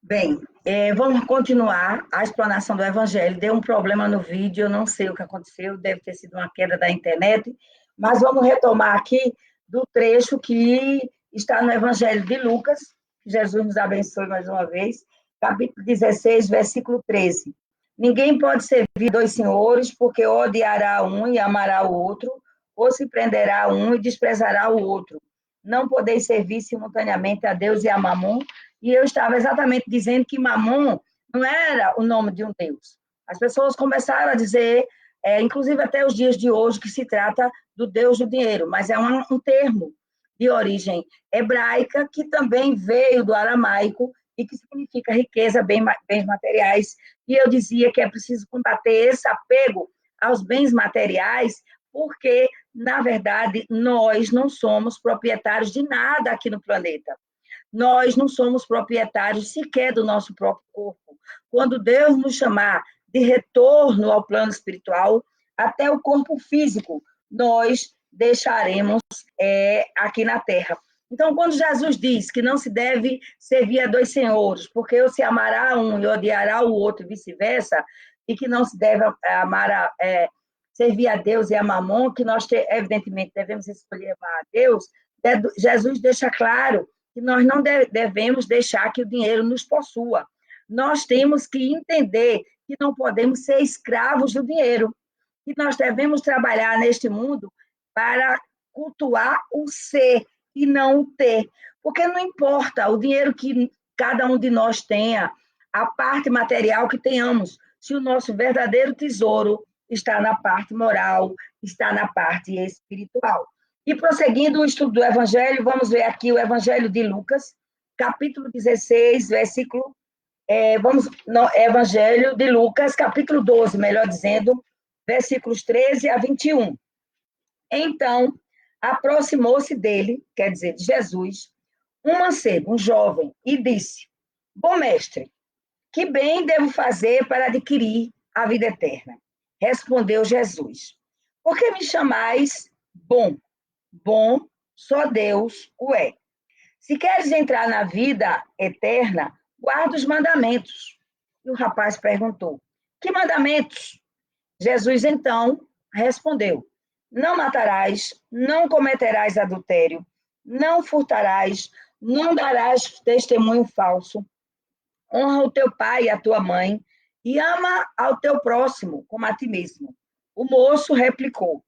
Bem, vamos continuar a explanação do Evangelho. Deu um problema no vídeo, eu não sei o que aconteceu, deve ter sido uma queda da internet, mas vamos retomar aqui do trecho que está no Evangelho de Lucas. Jesus nos abençoe mais uma vez, capítulo 16, versículo 13. Ninguém pode servir dois senhores, porque odiará um e amará o outro, ou se prenderá um e desprezará o outro. Não podeis servir simultaneamente a Deus e a Mamon. E eu estava exatamente dizendo que Mamon não era o nome de um Deus. As pessoas começaram a dizer, inclusive até os dias de hoje, que se trata do Deus do dinheiro, mas é um termo de origem hebraica que também veio do aramaico e que significa riqueza, bens materiais. E eu dizia que é preciso combater esse apego aos bens materiais, porque, na verdade, nós não somos proprietários de nada aqui no planeta. Nós não somos proprietários sequer do nosso próprio corpo. Quando Deus nos chamar de retorno ao plano espiritual, até o corpo físico nós deixaremos aqui na terra. Então, quando Jesus diz que não se deve servir a dois senhores, porque ou se amará um e odiará o outro e vice-versa, e que não se deve servir a Deus e a Mamon, que nós, evidentemente, devemos escolher amar a Deus, Jesus deixa claro que nós não devemos deixar que o dinheiro nos possua. Nós temos que entender que não podemos ser escravos do dinheiro, que nós devemos trabalhar neste mundo para cultuar o ser e não o ter. Porque não importa o dinheiro que cada um de nós tenha, a parte material que tenhamos, se o nosso verdadeiro tesouro está na parte moral, está na parte espiritual. E prosseguindo o estudo do Evangelho, vamos ver aqui o Evangelho de Lucas, capítulo 16, versículo. Evangelho de Lucas, capítulo 12, melhor dizendo, versículos 13 a 21. Então, aproximou-se dele, quer dizer, de Jesus, um mancebo, um jovem, e disse: Bom mestre, que bem devo fazer para adquirir a vida eterna? Respondeu Jesus: Por que me chamais bom? Bom, só Deus o é. Se queres entrar na vida eterna, guarda os mandamentos. E o rapaz perguntou: Que mandamentos? Jesus então respondeu: Não matarás, não cometerás adultério, não furtarás, não darás testemunho falso, honra o teu pai e a tua mãe, e ama ao teu próximo como a ti mesmo. O moço replicou: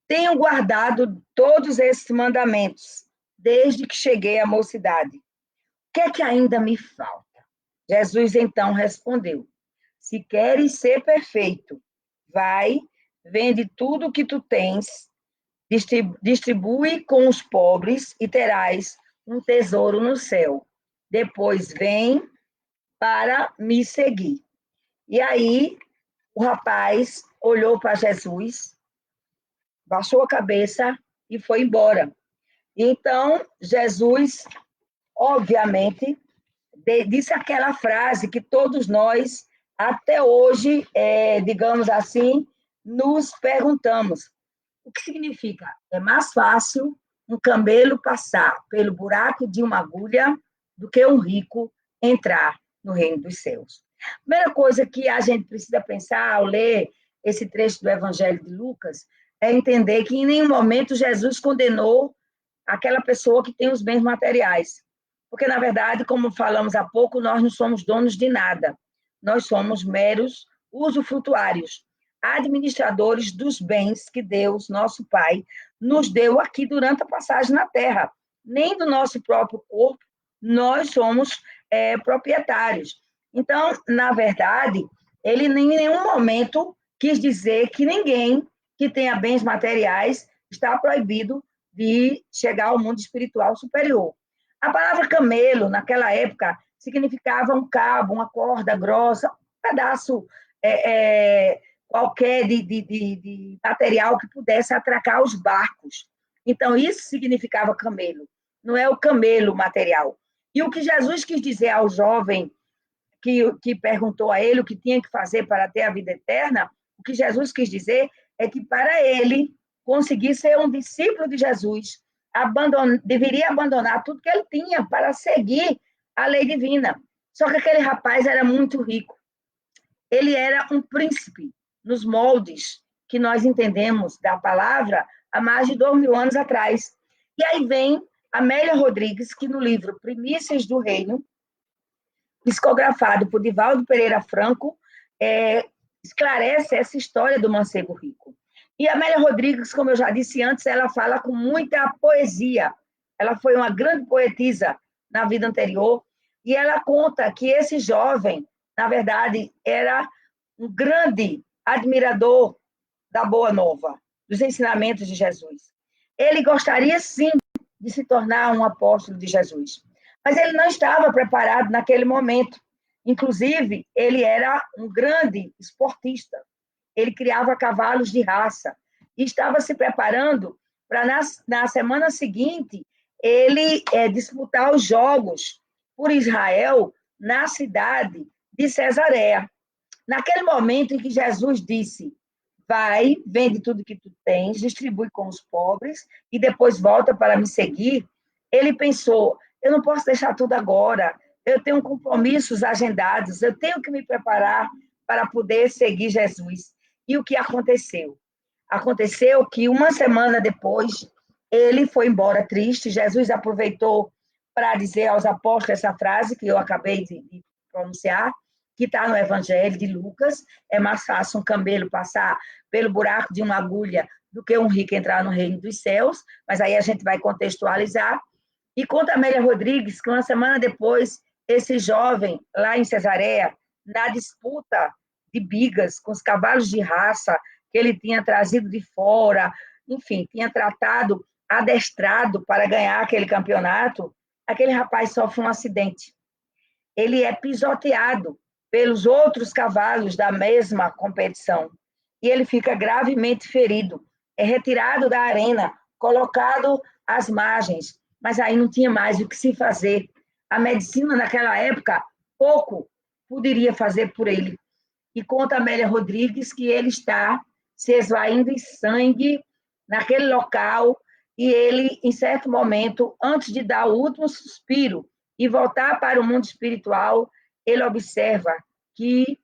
Tenho guardado todos esses mandamentos, desde que cheguei à mocidade. O que é que ainda me falta? Jesus então respondeu: Se queres ser perfeito, vai, vende tudo o que tu tens, distribui com os pobres e terás um tesouro no céu. Depois vem para me seguir. E aí o rapaz olhou para Jesus, baixou a cabeça e foi embora. Então, Jesus, obviamente, disse aquela frase que todos nós, até hoje, digamos assim, nos perguntamos. O que significa? É mais fácil um camelo passar pelo buraco de uma agulha do que um rico entrar no reino dos céus. A primeira coisa que a gente precisa pensar ao ler esse trecho do Evangelho de Lucas é entender que em nenhum momento Jesus condenou aquela pessoa que tem os bens materiais. Porque, na verdade, como falamos há pouco, nós não somos donos de nada. Nós somos meros usufrutuários, administradores dos bens que Deus, nosso Pai, nos deu aqui durante a passagem na Terra. Nem do nosso próprio corpo nós somos proprietários. Então, na verdade, ele em nenhum momento quis dizer que ninguém que tenha bens materiais está proibido de chegar ao mundo espiritual superior. A palavra camelo, naquela época, significava um cabo, uma corda grossa, um pedaço qualquer de material que pudesse atracar os barcos. Então, isso significava camelo, não é o camelo material. E o que Jesus quis dizer ao jovem que perguntou a ele o que tinha que fazer para ter a vida eterna, o que Jesus quis dizer é que para ele conseguir ser um discípulo de Jesus, deveria abandonar tudo que ele tinha para seguir a lei divina. Só que aquele rapaz era muito rico. Ele era um príncipe nos moldes que nós entendemos da palavra há mais de 2.000 anos atrás. E aí vem Amélia Rodrigues, que no livro Primícias do Reino, psicografado por Divaldo Pereira Franco, esclarece essa história do mancebo rico. E Amélia Rodrigues, como eu já disse antes, ela fala com muita poesia. Ela foi uma grande poetisa na vida anterior, e ela conta que esse jovem, na verdade, era um grande admirador da Boa Nova, dos ensinamentos de Jesus. Ele gostaria, sim, de se tornar um apóstolo de Jesus, mas ele não estava preparado naquele momento. Inclusive, ele era um grande esportista. Ele criava cavalos de raça e estava se preparando para, na semana seguinte, ele disputar os Jogos por Israel na cidade de Cesareia. Naquele momento em que Jesus disse: vai, vende tudo que tu tens, distribui com os pobres e depois volta para me seguir, ele pensou: eu não posso deixar tudo agora, eu tenho compromissos agendados, eu tenho que me preparar para poder seguir Jesus. E o que aconteceu? Aconteceu que uma semana depois, ele foi embora triste. Jesus aproveitou para dizer aos apóstolos essa frase que eu acabei de pronunciar, que está no Evangelho de Lucas: é mais fácil um camelo passar pelo buraco de uma agulha do que um rico entrar no reino dos céus, mas aí a gente vai contextualizar. E conta Amélia Rodrigues que uma semana depois, esse jovem, lá em Cesareia, na disputa de bigas com os cavalos de raça que ele tinha trazido de fora, enfim, tinha tratado, adestrado para ganhar aquele campeonato, aquele rapaz sofre um acidente. Ele é pisoteado pelos outros cavalos da mesma competição e ele fica gravemente ferido. É retirado da arena, colocado às margens, mas aí não tinha mais o que se fazer. A medicina, naquela época, pouco poderia fazer por ele. E conta Amélia Rodrigues que ele está se esvaindo em sangue naquele local e ele, em certo momento, antes de dar o último suspiro e voltar para o mundo espiritual, ele observa que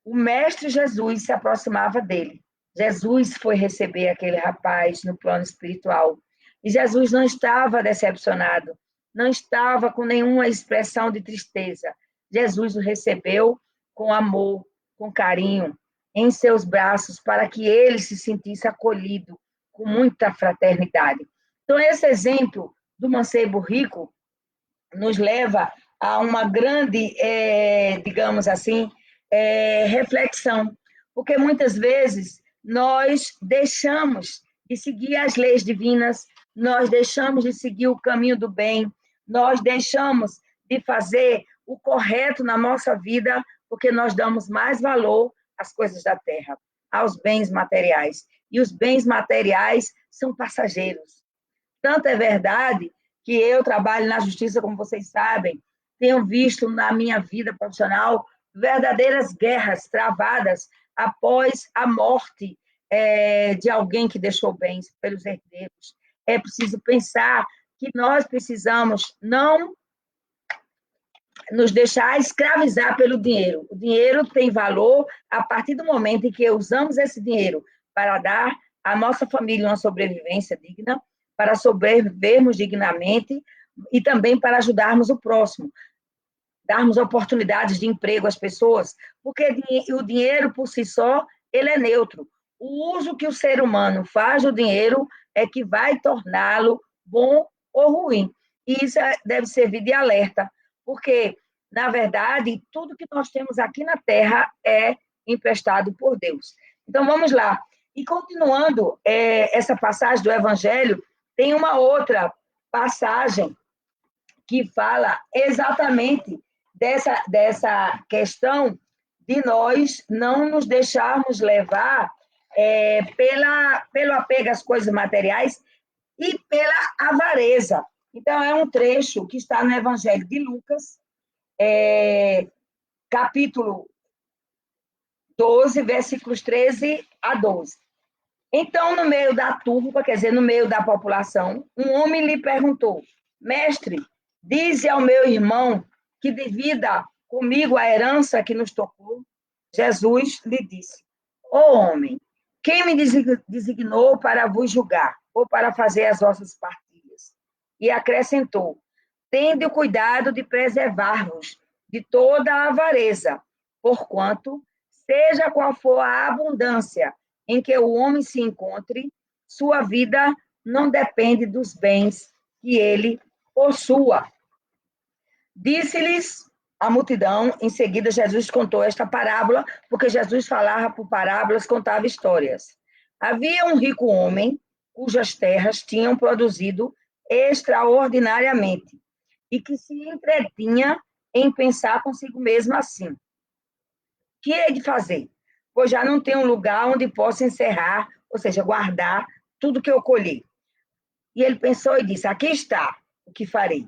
o Mestre Jesus se aproximava dele. Jesus foi receber aquele rapaz no plano espiritual. E Jesus não estava decepcionado, não estava com nenhuma expressão de tristeza. Jesus o recebeu com amor, com carinho, em seus braços, para que ele se sentisse acolhido com muita fraternidade. Então, esse exemplo do mancebo rico nos leva a uma grande, digamos assim, reflexão, porque muitas vezes nós deixamos de seguir as leis divinas, nós deixamos de seguir o caminho do bem, nós deixamos de fazer o correto na nossa vida, porque nós damos mais valor às coisas da terra, aos bens materiais. E os bens materiais são passageiros. Tanto é verdade que eu trabalho na justiça, como vocês sabem, tenho visto na minha vida profissional verdadeiras guerras travadas após a morte de alguém que deixou bens pelos herdeiros. É preciso pensar que nós precisamos não nos deixar escravizar pelo dinheiro. O dinheiro tem valor a partir do momento em que usamos esse dinheiro para dar à nossa família uma sobrevivência digna, para sobrevivermos dignamente e também para ajudarmos o próximo, darmos oportunidades de emprego às pessoas, porque o dinheiro por si só, ele é neutro. O uso que o ser humano faz do dinheiro é que vai torná-lo bom ou ruim. E isso deve servir de alerta, porque, na verdade, tudo que nós temos aqui na Terra é emprestado por Deus. Então, vamos lá. E continuando essa passagem do Evangelho, tem uma outra passagem que fala exatamente dessa questão de nós não nos deixarmos levar pelo apego às coisas materiais e pela avareza. Então, é um trecho que está no Evangelho de Lucas, capítulo 12, versículos 13 a 12. Então, no meio da turba, quer dizer, no meio da população, um homem lhe perguntou: Mestre, dize ao meu irmão que divida comigo a herança que nos tocou? Jesus lhe disse: Ó homem, quem me designou para vos julgar ou para fazer as vossas partilhas? E acrescentou: tende o cuidado de preservar-vos de toda a avareza, porquanto, seja qual for a abundância em que o homem se encontre, sua vida não depende dos bens que ele possua. Disse-lhes a multidão, em seguida Jesus contou esta parábola, porque Jesus falava por parábolas, contava histórias. Havia um rico homem cujas terras tinham produzido extraordinariamente e que se entretinha em pensar consigo mesmo assim: que hei de fazer? Pois já não tenho um lugar onde possa encerrar, ou seja, guardar tudo que eu colhi. E ele pensou e disse: aqui está o que farei.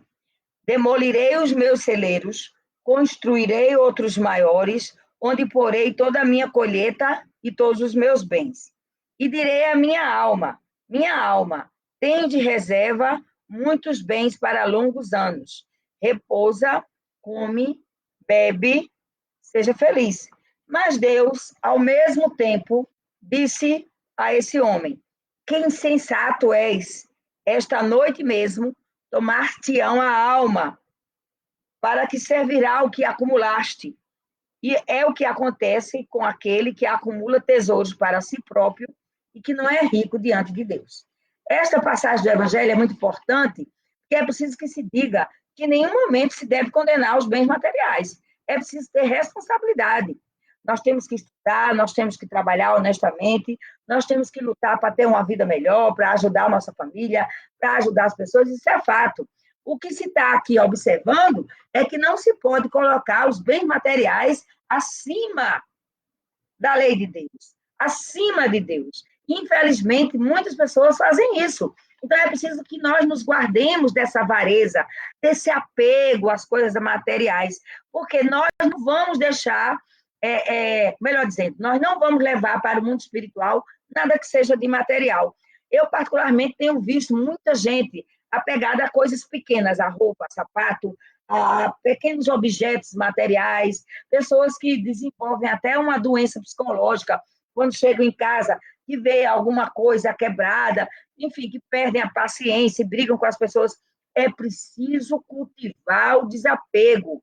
Demolirei os meus celeiros, construirei outros maiores, onde porei toda a minha colheita e todos os meus bens. E direi à minha alma, tem de reserva muitos bens para longos anos. Repousa, come, bebe, seja feliz. Mas Deus, ao mesmo tempo, disse a esse homem: que insensato és, esta noite mesmo tomar-te-ão a alma, para que servirá o que acumulaste. E é o que acontece com aquele que acumula tesouros para si próprio e que não é rico diante de Deus. Esta passagem do Evangelho é muito importante, porque é preciso que se diga que em nenhum momento se deve condenar os bens materiais. É preciso ter responsabilidade. Nós temos que estudar, nós temos que trabalhar honestamente, nós temos que lutar para ter uma vida melhor, para ajudar a nossa família, para ajudar as pessoas, isso é fato. O que se está aqui observando é que não se pode colocar os bens materiais acima da lei de Deus, acima de Deus. Infelizmente, muitas pessoas fazem isso. Então, é preciso que nós nos guardemos dessa avareza, desse apego às coisas materiais, porque nós não vamos deixar, melhor dizendo, nós não vamos levar para o mundo espiritual nada que seja de material. Eu, particularmente, tenho visto muita gente apegada a coisas pequenas, a roupa, a sapato, a pequenos objetos materiais, pessoas que desenvolvem até uma doença psicológica quando chegam em casa, que vê alguma coisa quebrada, enfim, que perdem a paciência, brigam com as pessoas. É preciso cultivar o desapego.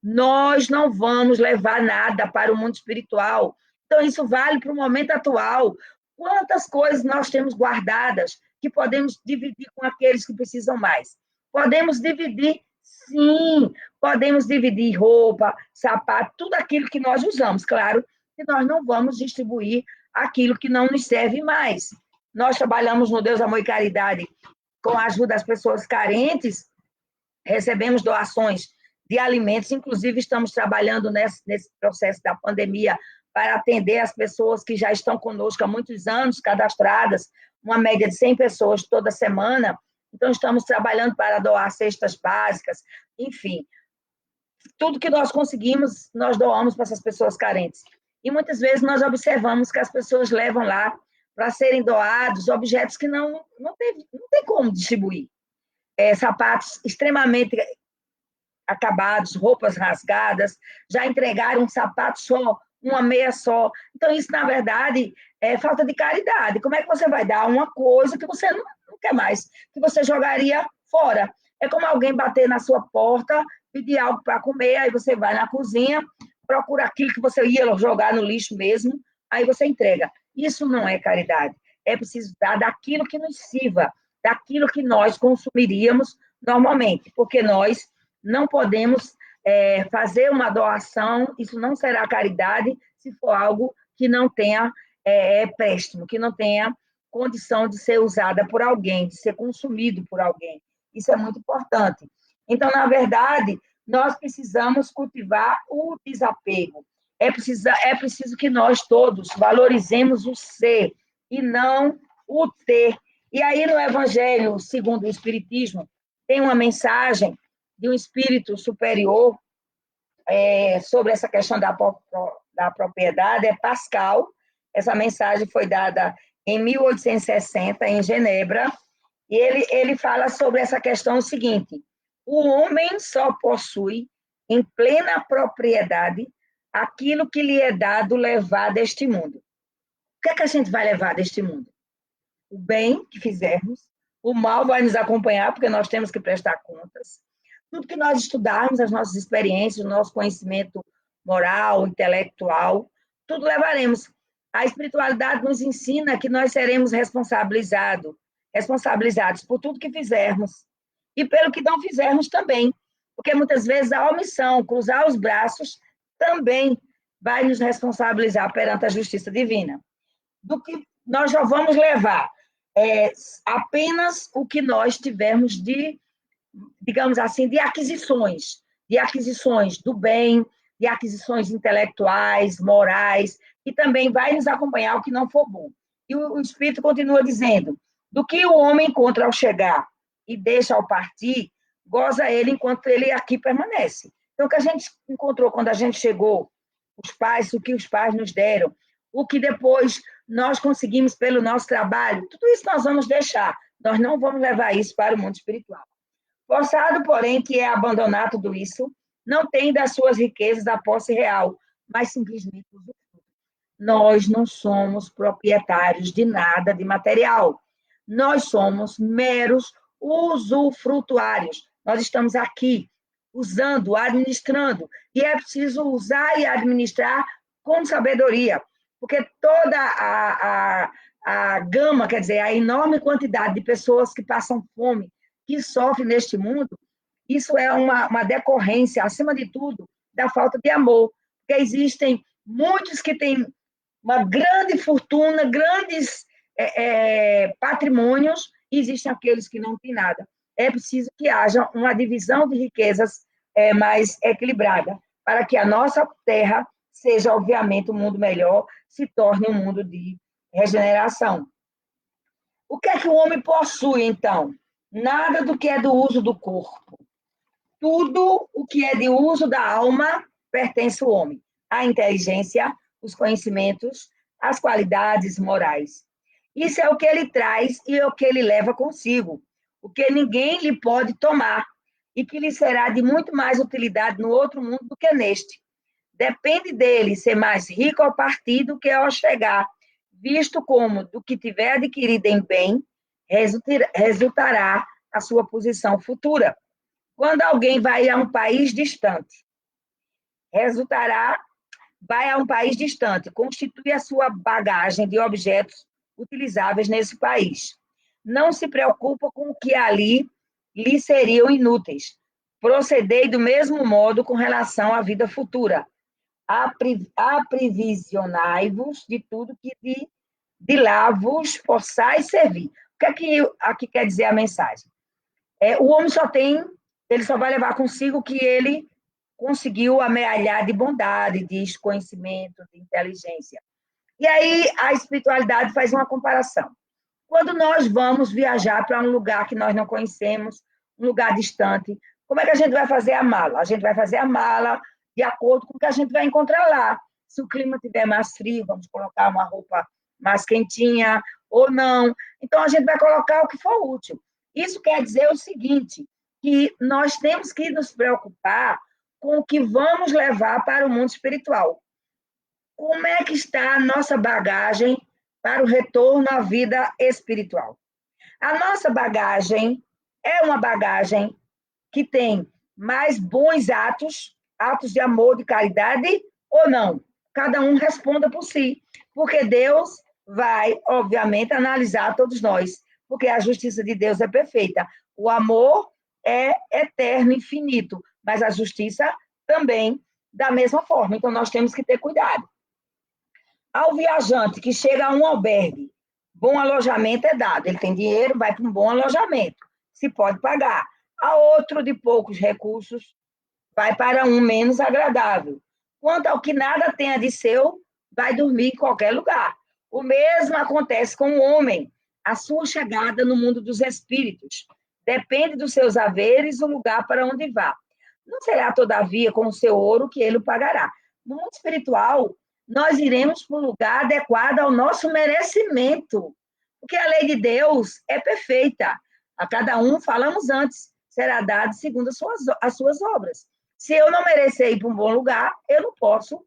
Nós não vamos levar nada para o mundo espiritual. Então, isso vale para o momento atual. Quantas coisas nós temos guardadas que podemos dividir com aqueles que precisam mais? Podemos dividir, sim, podemos dividir roupa, sapato, tudo aquilo que nós usamos. Claro que nós não vamos distribuir aquilo que não nos serve mais. Nós trabalhamos no Deus Amor e Caridade com a ajuda das pessoas carentes, recebemos doações de alimentos, inclusive estamos trabalhando nesse processo da pandemia para atender as pessoas que já estão conosco há muitos anos, cadastradas, uma média de 100 pessoas toda semana. Então, estamos trabalhando para doar cestas básicas, enfim. Tudo que nós conseguimos, nós doamos para essas pessoas carentes. E muitas vezes nós observamos que as pessoas levam lá para serem doados objetos que não tem como distribuir. Sapatos extremamente acabados, roupas rasgadas, já entregaram um sapato só, uma meia só. Então, isso, na verdade, é falta de caridade. Como é que você vai dar uma coisa que você não quer mais, que você jogaria fora? É como alguém bater na sua porta, pedir algo para comer, aí você vai na cozinha, procura aquilo que você ia jogar no lixo mesmo, aí você entrega. Isso não é caridade. É preciso dar daquilo que nos sirva, daquilo que nós consumiríamos normalmente, porque nós não podemos fazer uma doação, isso não será caridade se for algo que não tenha empréstimo, que não tenha condição de ser usada por alguém, de ser consumido por alguém. Isso é muito importante. Então, na verdade, nós precisamos cultivar o desapego. É preciso que nós todos valorizemos o ser e não o ter. E aí, no Evangelho segundo o Espiritismo, tem uma mensagem de um espírito superior sobre essa questão da propriedade, é Pascal. Essa mensagem foi dada em 1860, em Genebra, e ele fala sobre essa questão o seguinte: o homem só possui em plena propriedade aquilo que lhe é dado levar deste mundo. O que é que a gente vai levar deste mundo? O bem que fizermos, o mal vai nos acompanhar, porque nós temos que prestar contas. Tudo que nós estudarmos, as nossas experiências, o nosso conhecimento moral, intelectual, tudo levaremos. A espiritualidade nos ensina que nós seremos responsabilizados por tudo que fizermos e pelo que não fizermos também, porque muitas vezes a omissão, cruzar os braços, também vai nos responsabilizar perante a justiça divina. Do que nós já vamos levar apenas o que nós tivermos de, digamos assim, de aquisições do bem, de aquisições intelectuais, morais, e também vai nos acompanhar o que não for bom. E o Espírito continua dizendo, do que o homem encontra ao chegar e deixa ao partir, goza ele enquanto ele aqui permanece. Então, o que a gente encontrou quando a gente chegou, os pais, o que os pais nos deram, o que depois nós conseguimos pelo nosso trabalho, tudo isso nós vamos deixar. Nós não vamos levar isso para o mundo espiritual. Forçado, porém, que é abandonar tudo isso, não tem das suas riquezas a posse real, mas simplesmente usufrui. Nós não somos proprietários de nada de material. Nós somos meros usufrutuários. Nós estamos aqui usando, administrando, e é preciso usar e administrar com sabedoria, porque toda a gama, quer dizer, a enorme quantidade de pessoas que passam fome, que sofrem neste mundo, isso é uma decorrência, acima de tudo, da falta de amor, porque existem muitos que têm uma grande fortuna, grandes patrimônios, e existem aqueles que não têm nada. É preciso que haja uma divisão de riquezas mais equilibrada, para que a nossa terra seja, obviamente, um mundo melhor, se torne um mundo de regeneração. O que é que o homem possui, então? Nada do que é do uso do corpo. Tudo o que é de uso da alma pertence ao homem. A inteligência, os conhecimentos, as qualidades morais. Isso é o que ele traz e é o que ele leva consigo, o que ninguém lhe pode tomar e que lhe será de muito mais utilidade no outro mundo do que neste. Depende dele ser mais rico ao partir do que ao chegar, visto como do que tiver adquirido em bem, resultará a sua posição futura. Quando alguém vai a um país distante, constitui a sua bagagem de objetos utilizáveis nesse país. Não se preocupa com o que ali lhe seriam inúteis. Procedei do mesmo modo com relação à vida futura. Aprevisionai-vos de tudo que de lá vos possais servir. O que é que aqui quer dizer a mensagem? O homem ele só vai levar consigo o que ele conseguiu amealhar de bondade, de conhecimento, de inteligência. E aí a espiritualidade faz uma comparação. Quando nós vamos viajar para um lugar que nós não conhecemos, um lugar distante, como é que a gente vai fazer a mala? A gente vai fazer a mala de acordo com o que a gente vai encontrar lá. Se o clima estiver mais frio, vamos colocar uma roupa mais quentinha ou não. Então, a gente vai colocar o que for útil. Isso quer dizer o seguinte, que nós temos que nos preocupar com o que vamos levar para o mundo espiritual. Como é que está a nossa bagagem para o retorno à vida espiritual? A nossa bagagem é uma bagagem que tem mais bons atos de amor, de caridade, ou não? Cada um responda por si, porque Deus vai, obviamente, analisar todos nós, porque a justiça de Deus é perfeita. O amor é eterno, infinito, mas a justiça também da mesma forma. Então, nós temos que ter cuidado. Ao viajante que chega a um albergue, bom alojamento é dado. Ele tem dinheiro, vai para um bom alojamento, se pode pagar. A outro de poucos recursos, vai para um menos agradável. Quanto ao que nada tenha de seu, vai dormir em qualquer lugar. O mesmo acontece com o homem. A sua chegada no mundo dos espíritos depende dos seus haveres, o lugar para onde vá. Não será, todavia, com o seu ouro que ele o pagará. No mundo espiritual, nós iremos para um lugar adequado ao nosso merecimento, porque a lei de Deus é perfeita. A cada um, falamos antes, será dado segundo as suas obras. Se eu não merecer ir para um bom lugar, eu não posso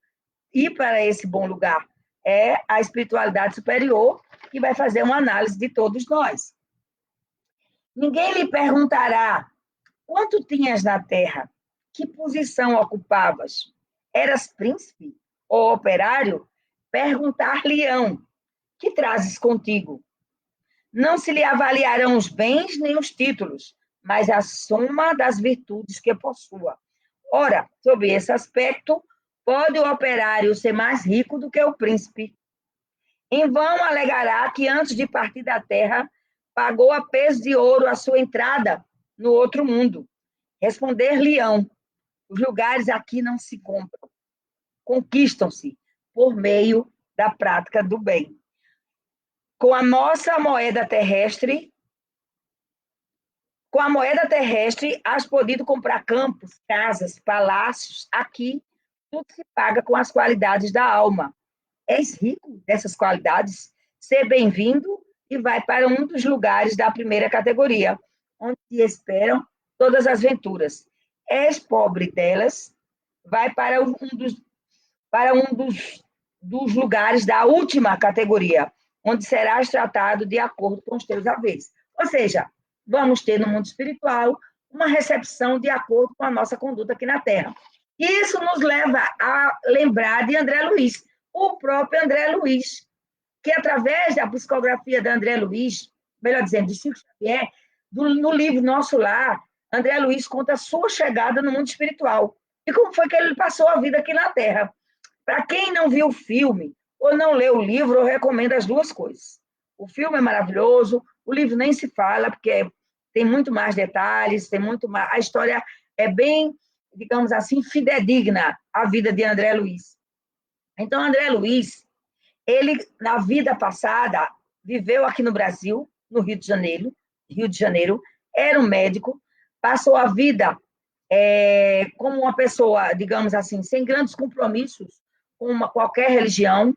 ir para esse bom lugar. É a espiritualidade superior que vai fazer uma análise de todos nós. Ninguém lhe perguntará quanto tinhas na terra, que posição ocupavas, eras príncipe ou operário? Perguntar-lhe-ão, que trazes contigo? Não se lhe avaliarão os bens nem os títulos, mas a soma das virtudes que possua. Ora, sob esse aspecto, pode o operário ser mais rico do que o príncipe. Em vão alegará que antes de partir da terra, pagou a peso de ouro a sua entrada no outro mundo. Responder-lhe-ão, os lugares aqui não se compram, conquistam-se por meio da prática do bem. Com a nossa moeda terrestre, com a moeda terrestre, has podido comprar campos, casas, palácios. Aqui, tudo se paga com as qualidades da alma. És rico dessas qualidades? Seja bem-vindo e vai para um dos lugares da primeira categoria, onde te esperam todas as venturas. És pobre delas? Vai para um dos lugares da última categoria, onde serás tratado de acordo com os teus haveres. Ou seja, vamos ter no mundo espiritual uma recepção de acordo com a nossa conduta aqui na Terra. Isso nos leva a lembrar de André Luiz, o próprio André Luiz, que através da psicografia de André Luiz, melhor dizendo, de Chico Xavier, no livro Nosso Lar, André Luiz conta a sua chegada no mundo espiritual e como foi que ele passou a vida aqui na Terra. Para quem não viu o filme ou não leu o livro, eu recomendo as duas coisas. O filme é maravilhoso, o livro nem se fala, porque tem muito mais detalhes, tem muito mais. A história é bem, digamos assim, fidedigna à vida de André Luiz. Então, André Luiz, ele, na vida passada, viveu aqui no Brasil, no Rio de Janeiro, era um médico, passou a vida como uma pessoa, digamos assim, sem grandes compromissos com qualquer religião,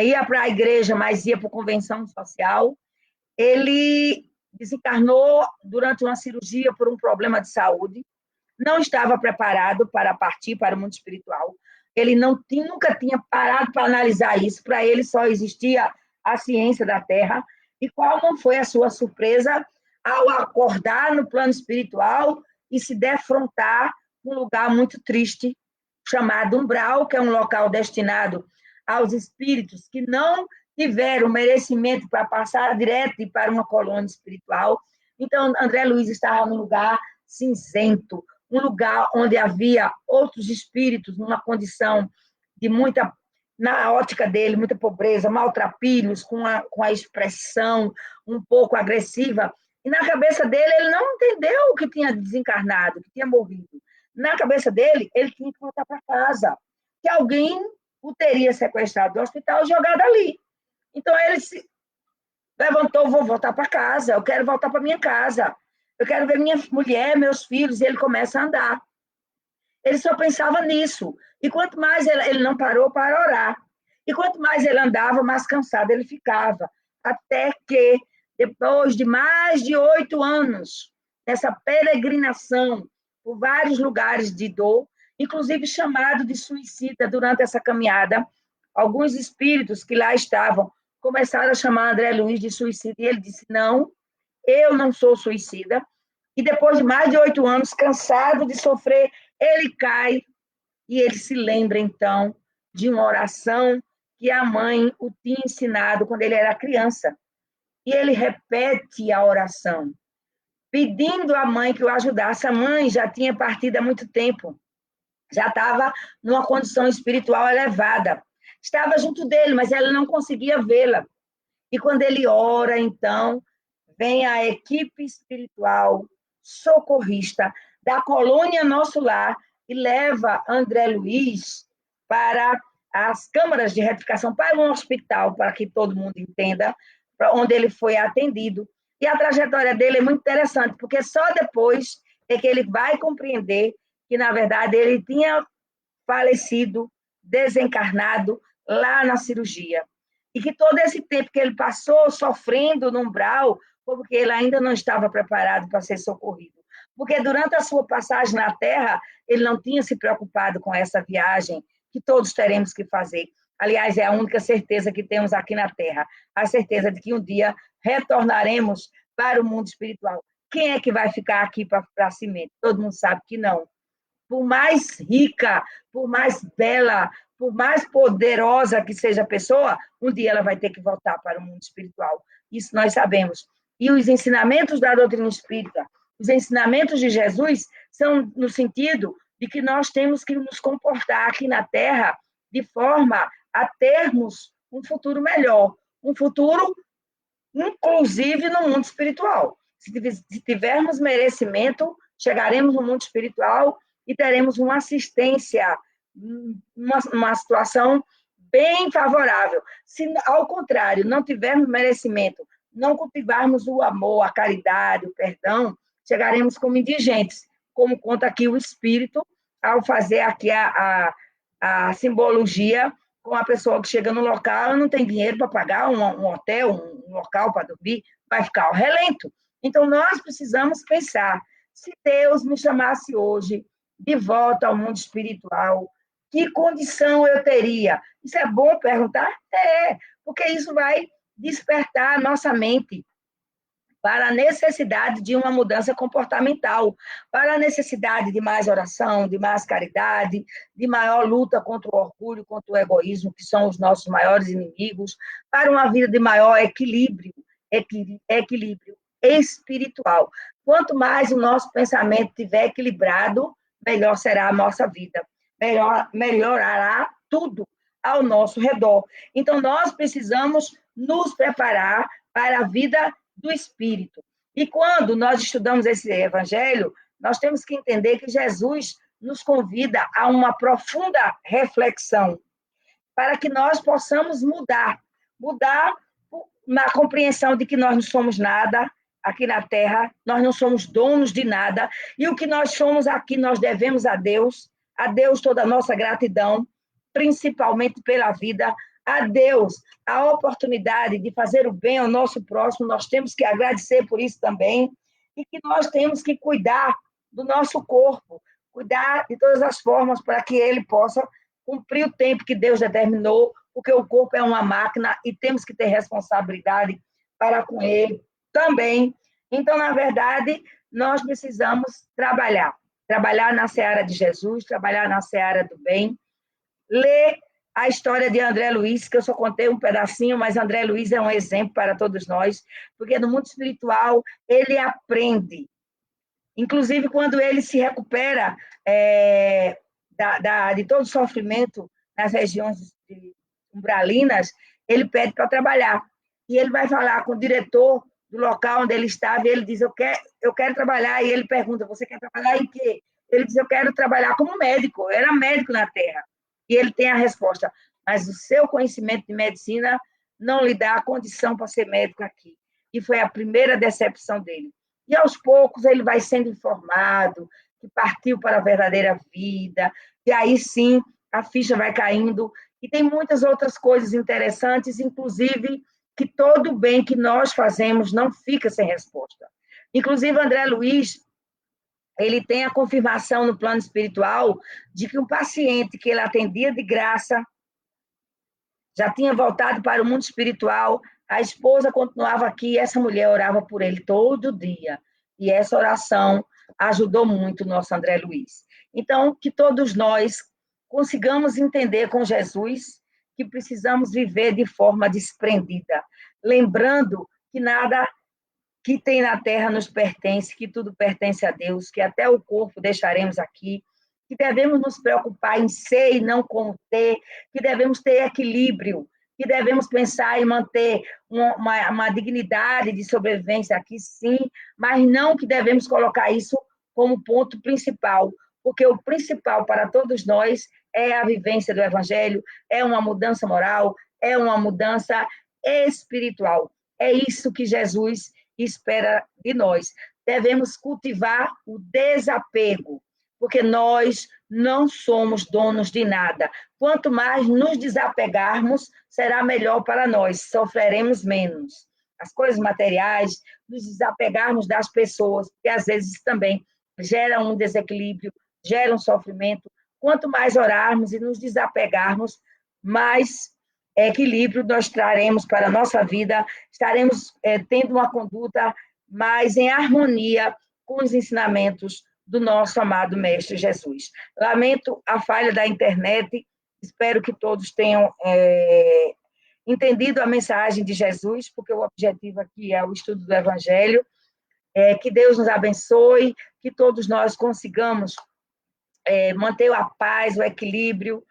ia para a igreja, mas ia para a convenção social. Ele desencarnou durante uma cirurgia por um problema de saúde, não estava preparado para partir para o mundo espiritual. Ele nunca tinha parado para analisar isso. Para ele só existia a ciência da Terra. E qual não foi a sua surpresa ao acordar no plano espiritual e se defrontar com um lugar muito triste, chamado umbral, que é um local destinado aos espíritos que não tiveram merecimento para passar direto para uma colônia espiritual. Então, André Luiz estava num lugar cinzento, um lugar onde havia outros espíritos numa condição de muita, na ótica dele, muita pobreza, maltrapilhos, com a expressão um pouco agressiva. E na cabeça dele, ele não entendeu que tinha desencarnado, que tinha morrido. Na cabeça dele, ele tinha que voltar para casa, que alguém o teria sequestrado do hospital e jogado ali. Então, ele se levantou, vou voltar para casa, eu quero voltar para minha casa, eu quero ver minha mulher, meus filhos, e ele começa a andar. Ele só pensava nisso. E quanto mais ele não parou para orar. E quanto mais ele andava, mais cansado ele ficava. Até que, depois de mais de 8 anos, nessa peregrinação por vários lugares de dor, inclusive chamado de suicida durante essa caminhada, alguns espíritos que lá estavam começaram a chamar André Luiz de suicida. E ele disse, não, eu não sou suicida. E depois de mais de 8 anos, cansado de sofrer, ele cai e ele se lembra, então, de uma oração que a mãe o tinha ensinado quando ele era criança. E ele repete a oração, pedindo à mãe que o ajudasse. A mãe já tinha partido há muito tempo, já estava numa condição espiritual elevada. Estava junto dele, mas ela não conseguia vê-la. E quando ele ora, então, vem a equipe espiritual socorrista da colônia Nosso Lar e leva André Luiz para as câmaras de retificação, para um hospital, para que todo mundo entenda, para onde ele foi atendido. E a trajetória dele é muito interessante, porque só depois é que ele vai compreender que, na verdade, ele tinha falecido, desencarnado, lá na cirurgia. E que todo esse tempo que ele passou sofrendo no umbral, porque ele ainda não estava preparado para ser socorrido. porque durante a sua passagem na Terra, ele não tinha se preocupado com essa viagem que todos teremos que fazer. Aliás, é a única certeza que temos aqui na Terra, a certeza de que um dia retornaremos para o mundo espiritual. Quem é que vai ficar aqui para si mesmo? Todo mundo sabe que não. Por mais rica, por mais bela, por mais poderosa que seja a pessoa, um dia ela vai ter que voltar para o mundo espiritual. Isso nós sabemos. E os ensinamentos da doutrina espírita, os ensinamentos de Jesus, são no sentido de que nós temos que nos comportar aqui na Terra de forma a termos um futuro melhor, um futuro inclusive no mundo espiritual. Se tivermos merecimento, chegaremos no mundo espiritual e teremos uma assistência, uma situação bem favorável. Se, ao contrário, não tivermos merecimento, não cultivarmos o amor, a caridade, o perdão, chegaremos como indigentes, como conta aqui o Espírito, ao fazer aqui a simbologia com a pessoa que chega no local e não tem dinheiro para pagar um hotel, um local para dormir, vai ficar ao relento. Então, nós precisamos pensar, se Deus me chamasse hoje de volta ao mundo espiritual, que condição eu teria? Isso é bom perguntar? É, porque isso vai despertar a nossa mente para a necessidade de uma mudança comportamental, para a necessidade de mais oração, de mais caridade, de maior luta contra o orgulho, contra o egoísmo, que são os nossos maiores inimigos, para uma vida de maior equilíbrio espiritual. Quanto mais o nosso pensamento estiver equilibrado, melhor será a nossa vida, melhorará tudo ao nosso redor. Então, nós precisamos nos preparar para a vida do Espírito. E quando nós estudamos esse evangelho, nós temos que entender que Jesus nos convida a uma profunda reflexão, para que nós possamos mudar na compreensão de que nós não somos nada aqui na Terra, nós não somos donos de nada, e o que nós somos aqui nós devemos a Deus toda a nossa gratidão, principalmente pela vida, a Deus a oportunidade de fazer o bem ao nosso próximo, nós temos que agradecer por isso também, e que nós temos que cuidar do nosso corpo, cuidar de todas as formas para que ele possa cumprir o tempo que Deus determinou, porque o corpo é uma máquina e temos que ter responsabilidade para com ele também. Então, na verdade, nós precisamos trabalhar na seara de Jesus, trabalhar na seara do bem, ler a história de André Luiz, que eu só contei um pedacinho, mas André Luiz é um exemplo para todos nós, porque no mundo espiritual ele aprende. Inclusive, quando ele se recupera de todo o sofrimento nas regiões umbralinas, ele pede para trabalhar. E ele vai falar com o diretor do local onde ele estava, e ele diz, eu quero trabalhar. E ele pergunta, você quer trabalhar em quê? Ele diz, eu quero trabalhar como médico. Eu era médico na Terra. E ele tem a resposta, mas o seu conhecimento de medicina não lhe dá a condição para ser médico aqui. E foi a primeira decepção dele. E aos poucos ele vai sendo informado que partiu para a verdadeira vida, e aí sim a ficha vai caindo. E tem muitas outras coisas interessantes, inclusive que todo o bem que nós fazemos não fica sem resposta. Inclusive, André Luiz, ele tem a confirmação no plano espiritual de que um paciente que ele atendia de graça já tinha voltado para o mundo espiritual, a esposa continuava aqui e essa mulher orava por ele todo dia. E essa oração ajudou muito o nosso André Luiz. Então, que todos nós consigamos entender com Jesus que precisamos viver de forma desprendida, lembrando que nada que tem na terra nos pertence, que tudo pertence a Deus, que até o corpo deixaremos aqui, que devemos nos preocupar em ser e não com ter, que devemos ter equilíbrio, que devemos pensar em manter uma dignidade de sobrevivência aqui, sim, mas não que devemos colocar isso como ponto principal, porque o principal para todos nós é a vivência do Evangelho, é uma mudança moral, é uma mudança espiritual. É isso que Jesus espera de nós. Devemos cultivar o desapego, porque nós não somos donos de nada. Quanto mais nos desapegarmos, será melhor para nós, sofreremos menos. As coisas materiais, nos desapegarmos das pessoas, que às vezes também gera um desequilíbrio, gera um sofrimento. Quanto mais orarmos e nos desapegarmos, mais equilíbrio nós traremos para a nossa vida, estaremos tendo uma conduta mais em harmonia com os ensinamentos do nosso amado Mestre Jesus. Lamento a falha da internet, espero que todos tenham entendido a mensagem de Jesus, porque o objetivo aqui é o estudo do Evangelho. Que Deus nos abençoe, que todos nós consigamos manter a paz, o equilíbrio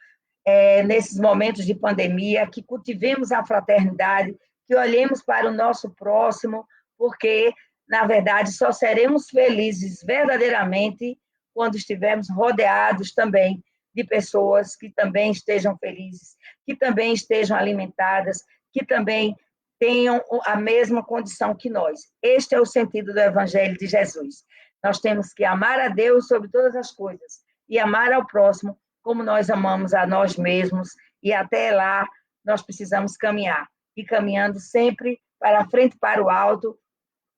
nesses momentos de pandemia, que cultivemos a fraternidade, que olhemos para o nosso próximo, porque, na verdade, só seremos felizes verdadeiramente quando estivermos rodeados também de pessoas que também estejam felizes, que também estejam alimentadas, que também tenham a mesma condição que nós. Este é o sentido do Evangelho de Jesus. Nós temos que amar a Deus sobre todas as coisas e amar ao próximo como nós amamos a nós mesmos, e até lá nós precisamos caminhar, e caminhando sempre para frente, para o alto,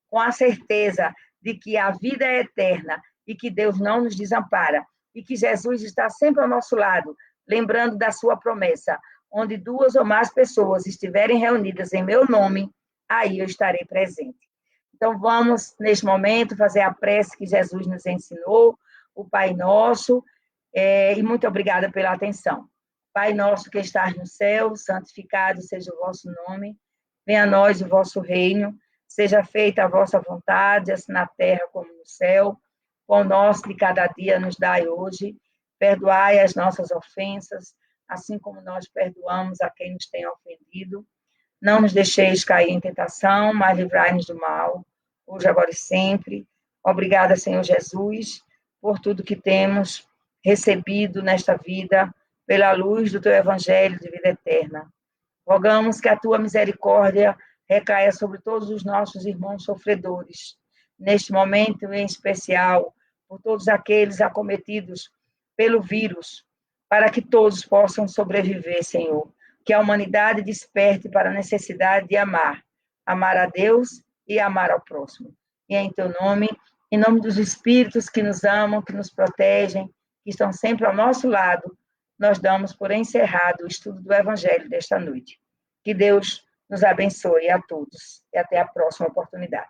com a certeza de que a vida é eterna e que Deus não nos desampara, e que Jesus está sempre ao nosso lado, lembrando da sua promessa, onde 2 ou mais pessoas estiverem reunidas em meu nome, aí eu estarei presente. Então, vamos, neste momento, fazer a prece que Jesus nos ensinou, o Pai Nosso, e muito obrigada pela atenção. Pai nosso que estás no céu, santificado seja o vosso nome, venha a nós o vosso reino, seja feita a vossa vontade, assim na terra como no céu. O pão nosso de cada dia nos dai hoje, perdoai as nossas ofensas, assim como nós perdoamos a quem nos tem ofendido. Não nos deixeis cair em tentação, mas livrai-nos do mal, hoje, agora e sempre. Obrigada, Senhor Jesus, por tudo que temos recebido nesta vida, pela luz do teu evangelho de vida eterna. Rogamos que a tua misericórdia recaia sobre todos os nossos irmãos sofredores, neste momento em especial, por todos aqueles acometidos pelo vírus, para que todos possam sobreviver, Senhor. Que a humanidade desperte para a necessidade de amar a Deus e amar ao próximo. E é em teu nome, em nome dos espíritos que nos amam, que nos protegem, que estão sempre ao nosso lado, nós damos por encerrado o estudo do Evangelho desta noite. Que Deus nos abençoe a todos e até a próxima oportunidade.